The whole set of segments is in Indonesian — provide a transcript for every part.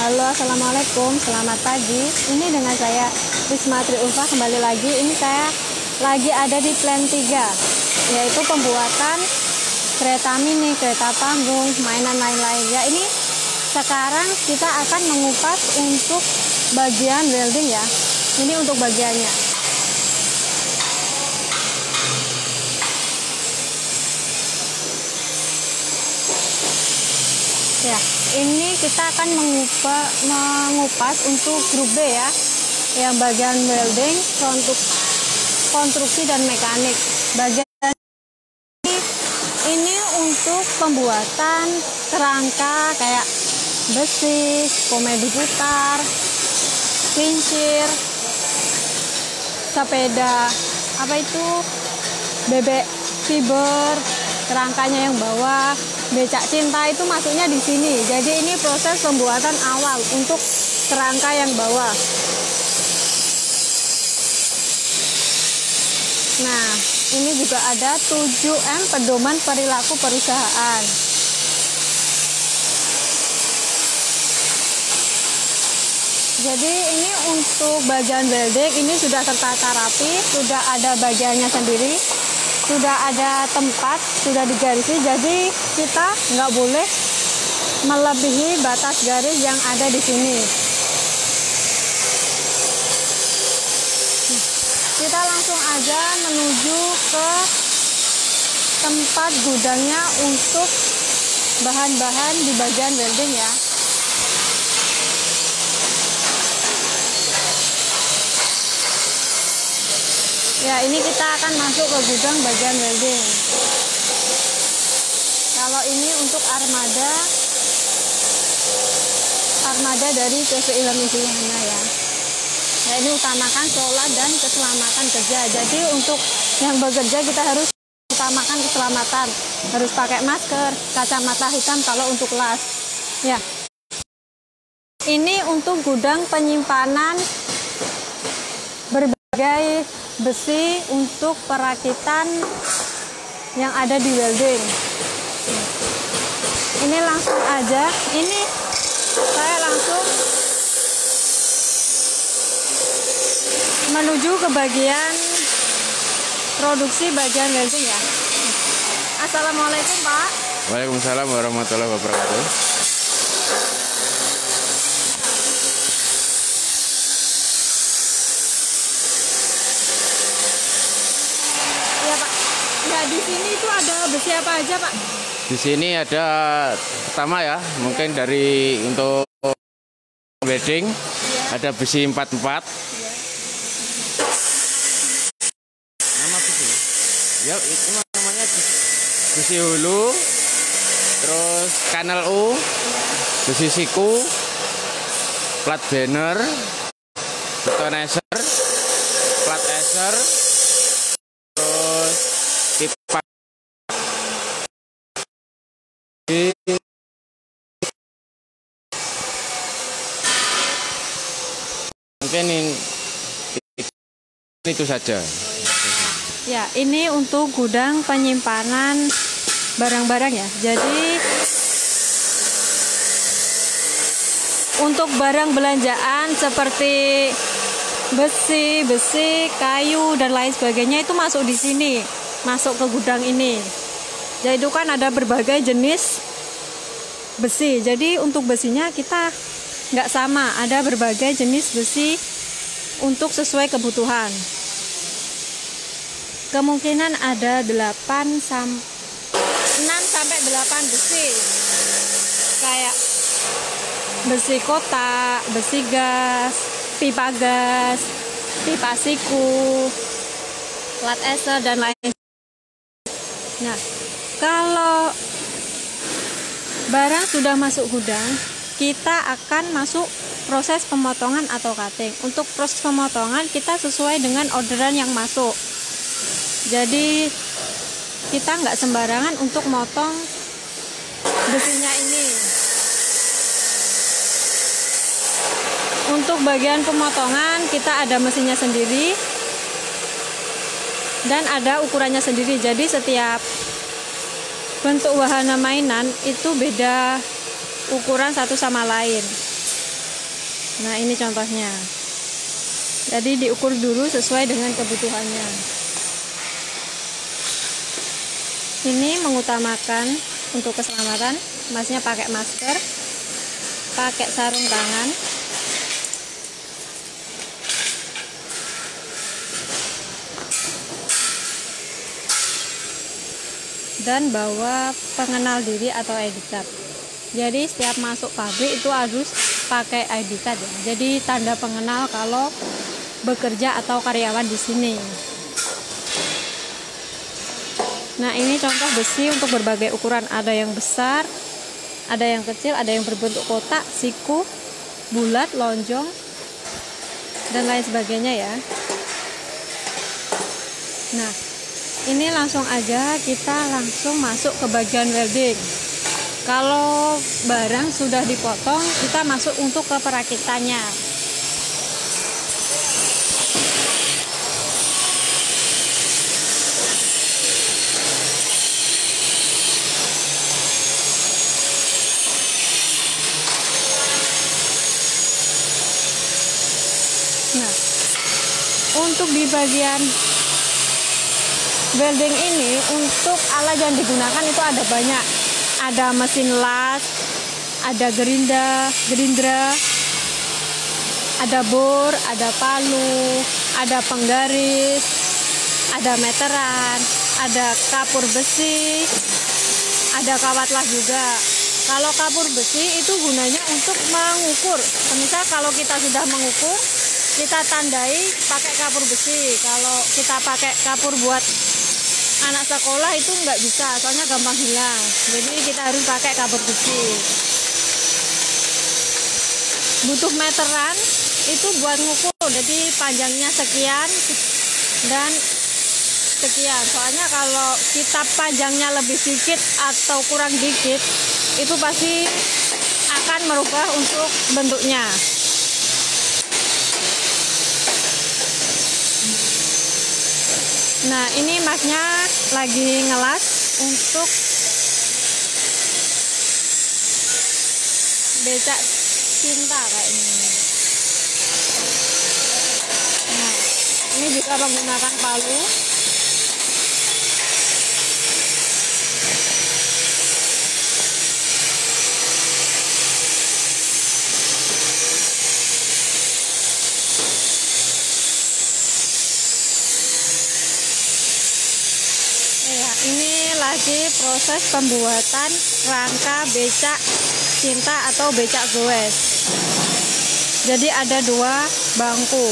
Halo, assalamualaikum, selamat pagi. Ini dengan saya Risma Triulfa kembali lagi. Ini saya lagi ada di plan 3, yaitu pembuatan kereta mini, kereta panggung, mainan lain-lain. Ya, ini sekarang kita akan mengupas untuk bagian welding ya. Ini untuk bagiannya. Ya, ini kita akan mengupas untuk grup B ya, yang bagian welding untuk konstruksi dan mekanik. Bagian ini untuk pembuatan kerangka kayak besi, komedi putar, kincir, sepeda, bebek fiber, kerangkanya yang bawah. Becak cinta itu masuknya di sini. Jadi ini proses pembuatan awal untuk kerangka yang bawah. Nah, ini juga ada 7M pedoman perilaku perusahaan. Jadi ini untuk bagian welding ini sudah tertata rapi, sudah ada bagiannya sendiri. Sudah ada tempat, sudah digarisi, jadi kita nggak boleh melebihi batas garis yang ada di sini. Kita langsung aja menuju ke tempat gudangnya untuk bahan-bahan di bagian welding ya. Ya, ini kita akan masuk ke gudang bagian welding. Kalau ini untuk armada dari CV Indonesia ya. Nah, ini utamakan sholat dan keselamatan kerja. Jadi untuk yang bekerja kita harus utamakan keselamatan. Harus pakai masker, kacamata hitam kalau untuk las. Ya. Ini untuk gudang penyimpanan berbagai besi untuk perakitan yang ada di welding. Ini langsung aja, ini saya langsung menuju ke bagian produksi bagian welding ya. Assalamualaikum Pak. Waalaikumsalam warahmatullahi wabarakatuh. Di sini itu ada besi apa aja Pak? Di sini ada pertama ya, mungkin dari untuk welding ada besi 44. Nama besi? Ya itu namanya besi hulu, terus kanal U, besi siku, plat banner, beton eser, plat eser, terus pipa. Mungkin itu saja. Ya, ini untuk gudang penyimpanan barang-barang ya. Jadi untuk barang belanjaan seperti besi, kayu dan lain sebagainya itu masuk di sini, masuk ke gudang ini. Jadi itu kan ada berbagai jenis besi. Jadi untuk besinya kita nggak sama, ada berbagai jenis besi untuk sesuai kebutuhan. Kemungkinan ada 6 sampai 8 besi. Kayak besi kotak, besi gas, pipa siku, plat eser dan lain. Nah, kalau barang sudah masuk gudang, kita akan masuk proses pemotongan atau cutting. Untuk proses pemotongan kita sesuai dengan orderan yang masuk. Jadi kita nggak sembarangan untuk motong besinya ini. Untuk bagian pemotongan kita ada mesinnya sendiri dan ada ukurannya sendiri. Jadi setiap bentuk wahana mainan itu beda ukuran satu sama lain. Nah, ini contohnya. Jadi diukur dulu sesuai dengan kebutuhannya. Ini mengutamakan untuk keselamatan, masnya pakai masker, pakai sarung tangan, dan bawa pengenal diri atau ID card. Jadi setiap masuk pabrik itu harus pakai ID card ya. Jadi tanda pengenal kalau bekerja atau karyawan di sini. Nah, ini contoh besi untuk berbagai ukuran. Ada yang besar, ada yang kecil, ada yang berbentuk kotak, siku, bulat, lonjong, dan lain sebagainya ya. Nah, ini langsung aja kita langsung masuk ke bagian welding. Kalau barang sudah dipotong, kita masuk untuk ke perakitannya. Nah, untuk di bagian welding ini, untuk alat yang digunakan itu ada banyak. Ada mesin las, ada gerindra, ada bor, ada palu, ada penggaris, ada meteran, ada kapur besi, ada kawat las juga. Kalau kapur besi itu gunanya untuk mengukur. Misal kalau kita sudah mengukur, kita tandai pakai kapur besi. Kalau kita pakai kapur buat anak sekolah itu nggak bisa, soalnya gampang hilang. Jadi kita harus pakai kapur besi. Butuh meteran itu buat ngukur, jadi panjangnya sekian dan sekian. Soalnya kalau kita panjangnya lebih sedikit atau kurang dikit, itu pasti akan merubah untuk bentuknya. Nah, ini masnya lagi ngelas untuk becak cinta kayak ini. Nah, ini juga menggunakan palu. Ini lagi proses pembuatan rangka becak cinta atau becak goes. Jadi ada 2 bangku.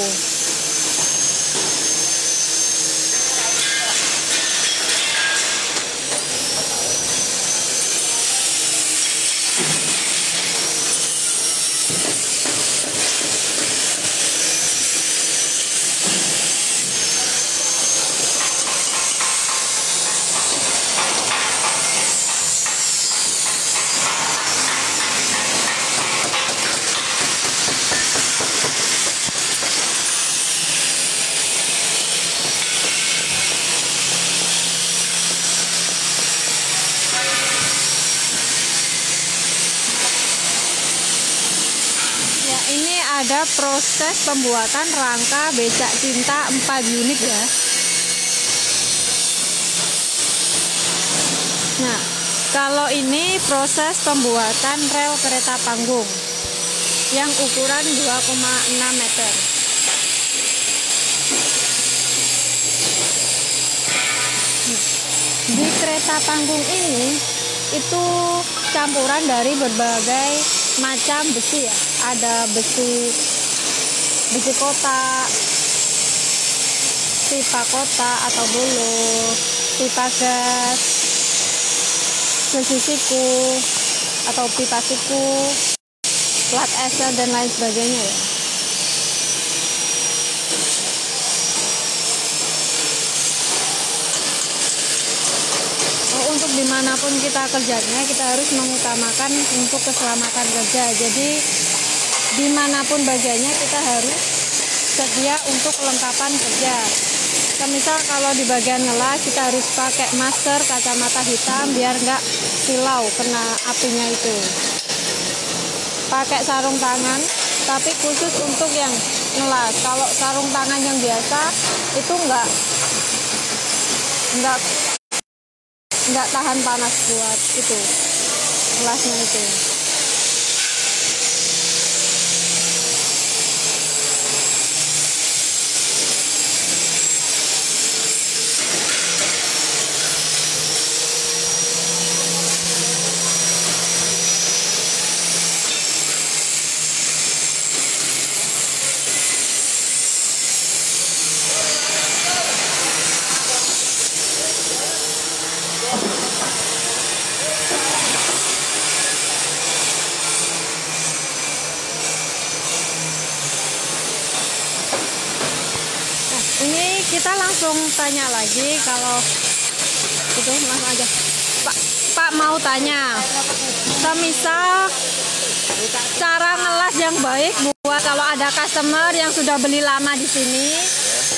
Ini ada proses pembuatan rangka becak cinta 4 unit ya. Nah, kalau ini proses pembuatan rel kereta panggung yang ukuran 2,6 meter. Di kereta panggung ini itu campuran dari berbagai macam besi ya. Ada besi kotak, pipa kotak atau bulu, pipa gas, besi siku atau pipa siku, plat esel dan lain sebagainya ya. Untuk dimanapun kita kerjanya, kita harus mengutamakan untuk keselamatan kerja. Jadi dimanapun bagiannya kita harus sedia untuk kelengkapan kerja. Misal kalau di bagian ngelas kita harus pakai masker, kacamata hitam biar nggak silau kena apinya itu. Pakai sarung tangan tapi khusus untuk yang ngelas. Kalau sarung tangan yang biasa itu nggak tahan panas buat itu ngelasnya itu. Ini kita langsung tanya lagi, kalau itu langsung aja. Pak mau tanya, semisal cara ngelas yang baik buat kalau ada customer yang sudah beli lama di sini,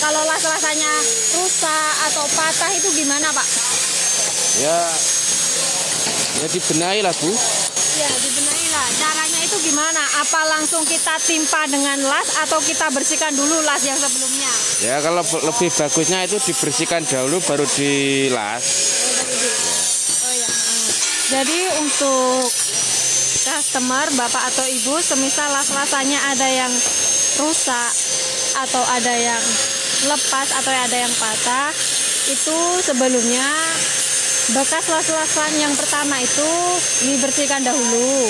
kalau las-lasannya rusak atau patah itu gimana, Pak? Ya dibenahi lah, Bu. Ya, dibenahi lah. Caranya itu gimana? Apa langsung kita timpa dengan las atau kita bersihkan dulu las yang sebelumnya? Ya kalau lebih bagusnya itu dibersihkan dahulu baru dilas. Oh ya. Jadi untuk customer, Bapak atau Ibu, semisal las-lasannya ada yang rusak atau ada yang lepas atau ada yang patah, itu sebelumnya bekas las-lasan yang pertama itu dibersihkan dahulu.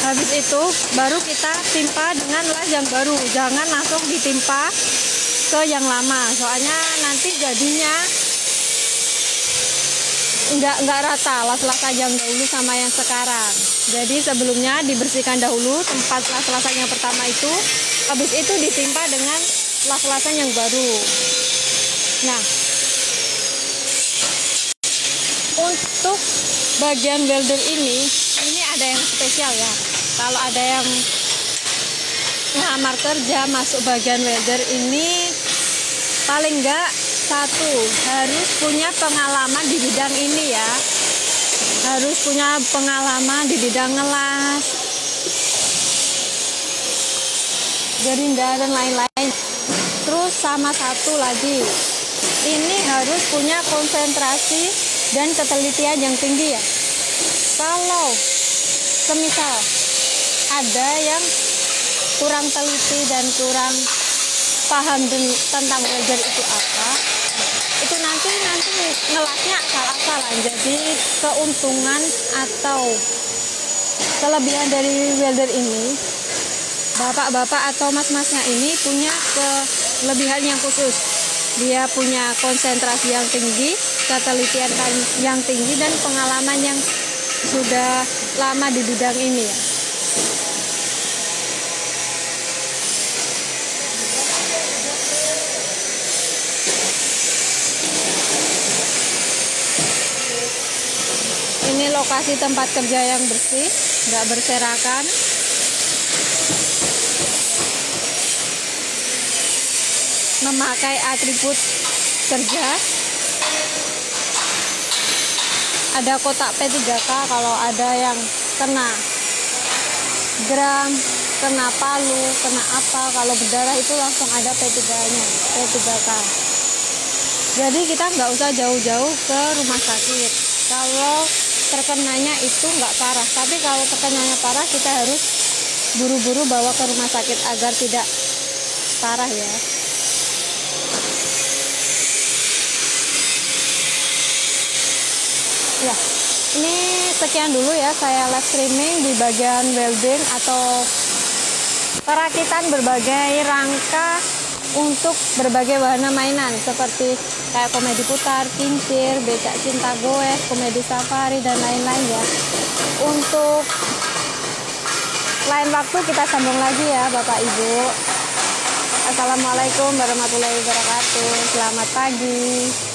Habis itu baru kita timpa dengan las yang baru. Jangan langsung ditimpa ke yang lama, soalnya nanti jadinya nggak rata las-lasan yang dahulu sama yang sekarang. Jadi sebelumnya dibersihkan dahulu tempat las-lasan yang pertama itu, habis itu ditimpa dengan las-lasan yang baru. Nah, untuk bagian welder ini ada yang spesial ya. Kalau ada yang ngelamar kerja masuk bagian welder ini, paling enggak satu harus punya pengalaman di bidang ini ya. Harus punya pengalaman di bidang ngelas, gerinda dan lain-lain. Terus sama satu lagi, ini harus punya konsentrasi dan ketelitian yang tinggi ya. Kalau semisal ada yang kurang teliti dan kurang paham tentang welder itu apa, itu nanti ngelasnya asal-asalan. Jadi keuntungan atau kelebihan dari welder ini, bapak-bapak atau mas-masnya ini punya kelebihan yang khusus. Dia punya konsentrasi yang tinggi, ketelitian yang tinggi, dan pengalaman yang sudah lama di bidang ini ya. Ini lokasi tempat kerja yang bersih, nggak berserakan. Memakai atribut kerja. Ada kotak P3K kalau ada yang kena gram, kena palu, kena apa, kalau berdarah itu langsung ada P3-nya, P3K. Jadi kita nggak usah jauh-jauh ke rumah sakit kalau terkenanya itu nggak parah. Tapi kalau terkenanya parah, kita harus buru-buru bawa ke rumah sakit agar tidak parah ya. Ya, ini sekian dulu ya saya live streaming di bagian welding atau perakitan berbagai rangka untuk berbagai wahana mainan seperti kayak komedi putar, kincir, becak cinta goes, komedi safari, dan lain-lain ya. Untuk lain waktu kita sambung lagi ya Bapak Ibu. Assalamualaikum warahmatullahi wabarakatuh. Selamat pagi.